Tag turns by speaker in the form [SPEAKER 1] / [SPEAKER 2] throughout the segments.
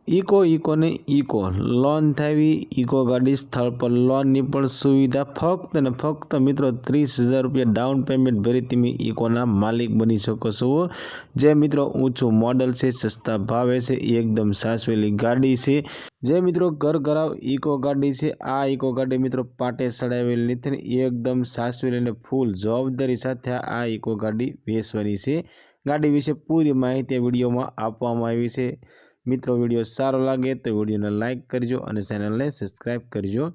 [SPEAKER 1] Eco ने eco loan थावी eco गाड़ी स्थल पर लोन पण सुविधा फक्त ने फक्त मित्रों 30,000 रुपया डाउन पेमेंट भरी तमे इकोना मालिक बनी सको छो। जे मित्रों ऊंचो मॉडल से सस्ता भावे से एकदम सासवेली गाड़ी से जे मित्रों घर घराव इको गाड़ी से आ इको गाड़ी मित्रों पाटे सड़ावेल नहीं एकदम सासवेली ने फूल जवाबदारी साथ आ इको गाड़ी वेचवानी से। गाड़ी विषे पूरी माहिती विडियो में आपवामां आवी छे। मित्रों विडियो सारो लागे तो विडियो ने लाइक करजो और चेनल ने सब्सक्राइब करजो।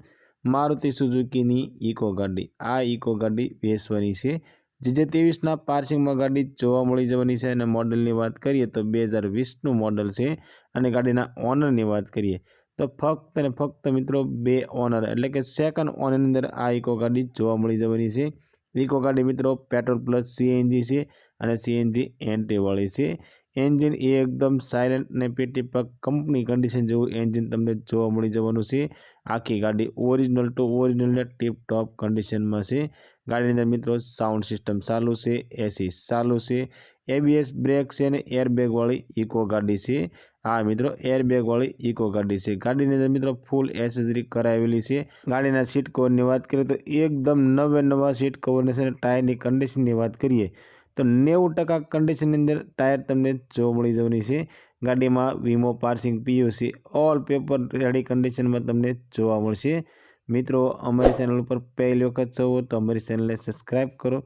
[SPEAKER 1] मारुति सुजुकी नी इको गाड़ी आ इको गाड़ी वेचवानी छे। जे 23 ना पार्सिंग में गाड़ी जोवा मळी जवानी छे। अने मॉडल नी बात करिए तो 2020 नु मॉडल छे। अने गाड़ीना ओनर नी बात करिए तो फक्त ने फक्त मित्रों 2 ओनर एटले के सेकंड ओनर ની અંદર आ इको गाड़ी जोवा मळी जवानी छे। इको गाड़ी मित्रों पेट्रोल प्लस सीएनजी छे अने सीएनजी एंट्री वाली छे। एंजिन एकदम साइलेंट ने पेटी पर कंपनी कंडीशन जेवुं एंजिन तमने जोवा मळी जवानुं छे। आखी गाड़ी ओरिजिनल टू ओरिजिनल ने टीप टॉप कंडीशन में छे। गाड़ी अंदर मित्रों साउंड सिस्टम चालू छे, एसी चालू छे, एबीएस ब्रेक छे ने एरबेग वाली इको गाड़ी छे। हाँ मित्रों एरबेग वाली इको गाड़ी छे। गाड़ी ने अंदर मित्रों फूल एसेसरी करावेली छे। गाड़ी ना सीट कवर की बात करिए तो एकदम नवे नवा सीट कवर ने छे। टायर की कंडीशन की बात करिए तो 90% कंडीशन अंदर टायर तमने जोवा मळी जवानी छे। गाड़ी में वीमो parsing PUC all paper ready condition में तमने जोवा मळशे। मित्रों अमरी चेनल पर पहली वखत छो तो अमरी चेनल ने सब्सक्राइब करो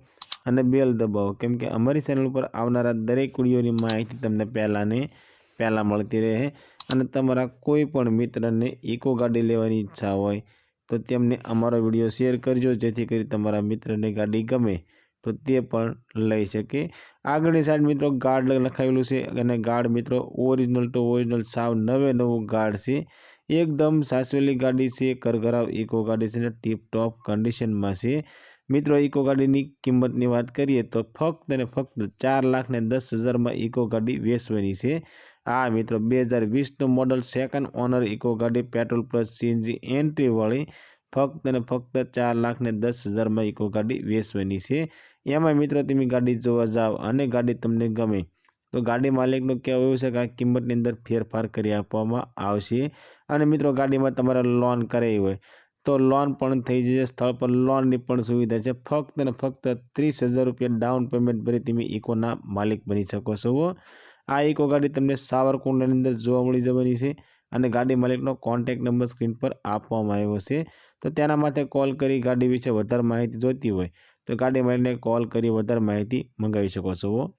[SPEAKER 1] अने बेल दबावो केम के अमरी चेनल पर आवनारा दरेक विडियोनी माहिती तमने पहला मळती रहे। अने तमारा कोई पण मित्रने इको गाड़ी लेवानी इच्छा होय तो तेमने अमारो विडियो शेर करजो जेथी करी तमारा मित्रने गाड़ी गमे तो ते पण लई सके। आगळनी साइड मित्रों गार्ड लखावेलुं छे अने गार्ड मित्रों ओरिजिनल टू ओरिजिनल साव नवे नवुं गार्ड छे। एकदम सासवेली गाड़ी से करघराव इको गाड़ी से टीप टॉप कंडीशन में छे। मित्रों इको गाड़ी की किंमत की बात करिए तो फक्त ने फक्त 4,10,000 में इको गाड़ी वेचवानी छे। आ मित्रों 2020 नो मॉडल सेकंड ओनर इको गाड़ी पेट्रोल प्लस सीएनजी एंट्री वाली फक्त ने फक्त 4,10,000 में इको गाड़ी वेचवानी छे। एमां मित्रों तमे गाड़ी जोवा जाओ अने गाड़ी तमने गमे तो गाड़ी मालिकनुं कहेवुं एवुं छे के आ किंमतनी अंदर फेरफार करी आपवामां आवशे। अने मित्रों गाड़ी में तमारे लोन करावी होय तो लोन पण थई जशे। स्थल पर लोन नी पण सुविधा छे। फक्त ने फक्त 30,000 रुपया डाउन पेमेंट भरी तमे इकोना मालिक बनी शको छो। आ इको गाड़ी तमने सावरकुंडलानी अंदर जोवा मळी जवानी छे अने गाड़ी मालिकनो कॉन्टेक्ट नंबर स्क्रीन पर आपवामां आव्यो छे। तो तेना माटे कॉल करी गाड़ी विषे वधारे माहिती जोईती होय तो गाड़ी मालिकने कॉल करी वधारे माहिती मंगावी शको छो।